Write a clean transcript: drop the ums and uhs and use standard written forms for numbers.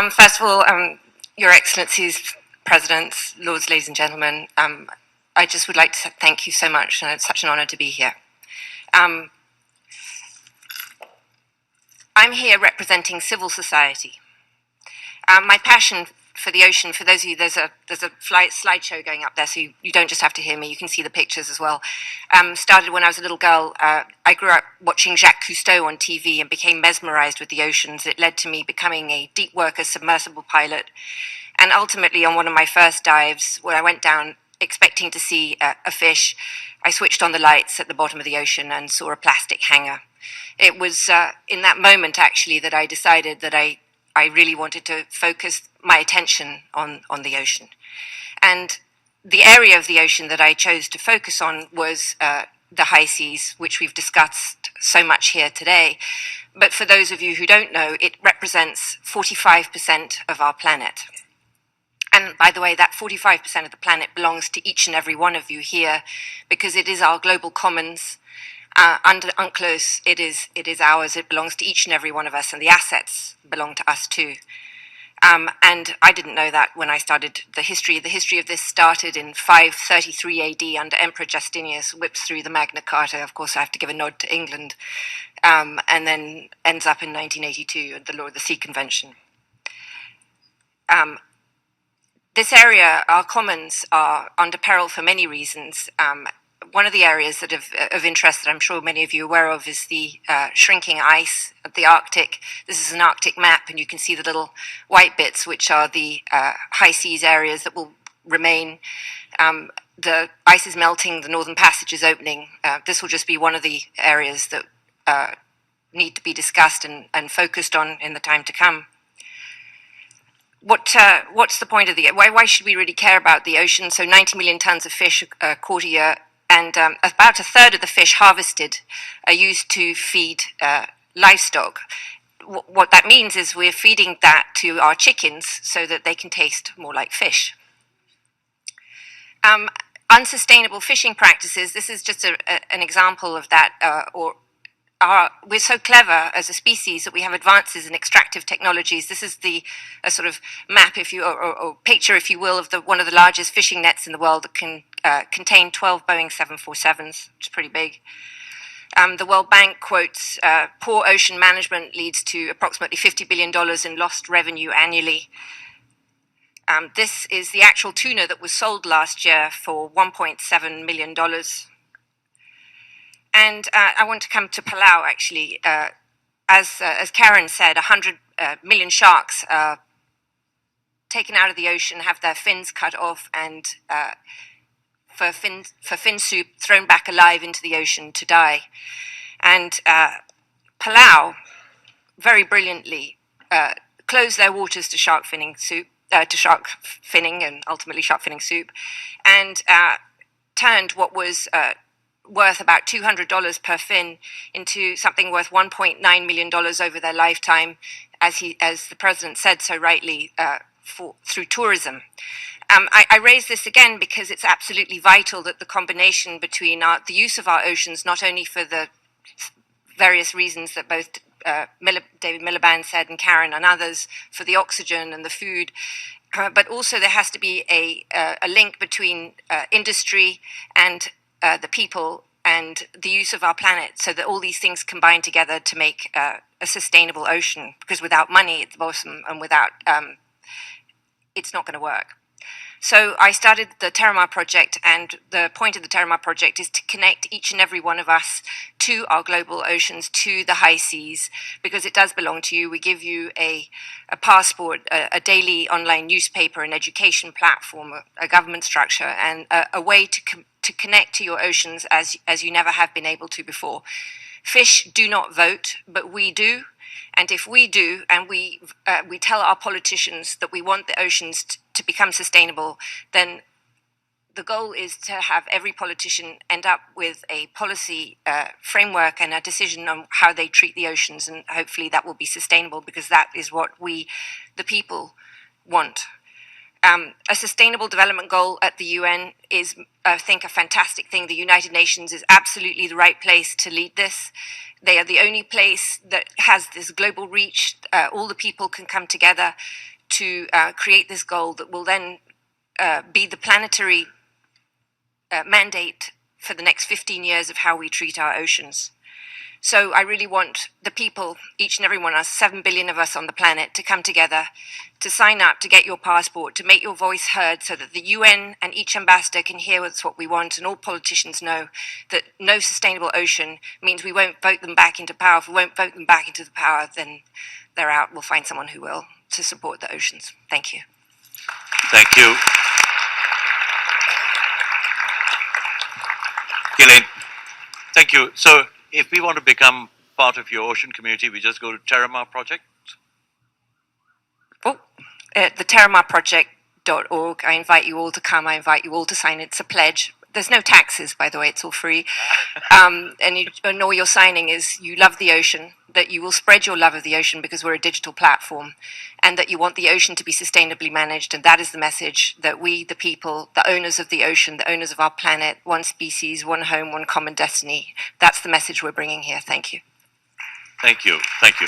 First of all, Your Excellencies, Presidents, Lords, ladies and gentlemen, I just would like to thank you so much, and it's such an honor to be here. I'm here representing civil society. My passion for the ocean, for those of you, there's a slideshow going up there, so you don't just have to hear me, you can see the pictures as well. Started when I was a little girl. I grew up watching Jacques Cousteau on TV and became mesmerized with the oceans. It led to me becoming a deep worker submersible pilot. And ultimately, on one of my first dives, where I went down expecting to see a fish, I switched on the lights at the bottom of the ocean and saw a plastic hanger. It was in that moment, actually, that I decided that I really wanted to focus my attention on the ocean. And the area of the ocean that I chose to focus on was the high seas, which we've discussed so much here today. But for those of you who don't know, it represents 45% of our planet. And by the way, that 45% of the planet belongs to each and every one of you here, because it is our global commons. Under UNCLOS, it is ours. It belongs to each and every one of us, and the assets belong to us too. And I didn't know that when I started the history. The history of this started in 533 AD under Emperor Justinius, whips through the Magna Carta. Of course, I have to give a nod to England, and then ends up in 1982 at the Law of the Sea Convention. This area, our commons, are under peril for many reasons. One of the areas that of interest that I'm sure many of you are aware of is the shrinking ice of the Arctic. This is an Arctic map, and you can see the little white bits, which are the high seas areas that will remain. The ice is melting, the Northern Passage is opening. This will just be one of the areas that need to be discussed and focused on in the time to come. What's the point of why should we really care about the ocean? So 90 million tons of fish caught a year, and about a third of the fish harvested are used to feed livestock. What that means is we're feeding that to our chickens so that they can taste more like fish. Unsustainable fishing practices, this is just an example of that, we're so clever as a species that we have advances in extractive technologies. This is a sort of map, if you or picture, if you will, of one of the largest fishing nets in the world that can contain 12 Boeing 747s, which is pretty big. The World Bank quotes, poor ocean management leads to approximately $50 billion in lost revenue annually. This is the actual tuna that was sold last year for $1.7 million. And I want to come to Palau, actually. As Karen said, 100 million sharks are taken out of the ocean, have their fins cut off, and for fin soup, thrown back alive into the ocean to die. And Palau, very brilliantly, closed their waters to shark finning and ultimately shark finning soup, and turned what was worth about $200 per fin into something worth $1.9 million over their lifetime, as the president said so rightly, through tourism. I raise this again because it's absolutely vital that the combination between the use of our oceans, not only for the various reasons that both David Miliband said and Karen and others, for the oxygen and the food, but also there has to be a link between industry and the people and the use of our planet, so that all these things combine together to make a sustainable ocean, because without money at the bottom and without it's not going to work. So I started the Terramar project, and the point of the Terramar project is to connect each and every one of us to our global oceans, to the high seas, because it does belong to you. We give you a passport, a daily online newspaper, an education platform, a government structure, and a way to connect to your oceans as you never have been able to before. Fish do not vote, but we do. And if we do, and we tell our politicians that we want the oceans to become sustainable, then the goal is to have every politician end up with a policy framework and a decision on how they treat the oceans, and hopefully that will be sustainable, because that is what we, the people, want. A sustainable development goal at the UN is, I think, a fantastic thing. The United Nations is absolutely the right place to lead this. They are the only place that has this global reach. All the people can come together to create this goal that will then be the planetary mandate for the next 15 years of how we treat our oceans. So I really want the people, each and every one of us, 7 billion of us on the planet, to come together, to sign up, to get your passport, to make your voice heard so that the UN and each ambassador can hear what's what we want, and all politicians know that no sustainable ocean means we won't vote them back into power. If we won't vote them back into the power, then they're out. We'll find someone who will to support the oceans. Thank you. Thank you. Ghislaine, thank you. So if we want to become part of your ocean community, we just go to Terramar Project? Oh, the terramarproject.org. I invite you all to come. I invite you all to sign. It's a pledge. There's no taxes, by the way. It's all free. And all you're signing is you love the ocean, that you will spread your love of the ocean because we're a digital platform, and that you want the ocean to be sustainably managed. And that is the message that we, the people, the owners of the ocean, the owners of our planet, one species, one home, one common destiny, that's the message we're bringing here. Thank you. Thank you. Thank you.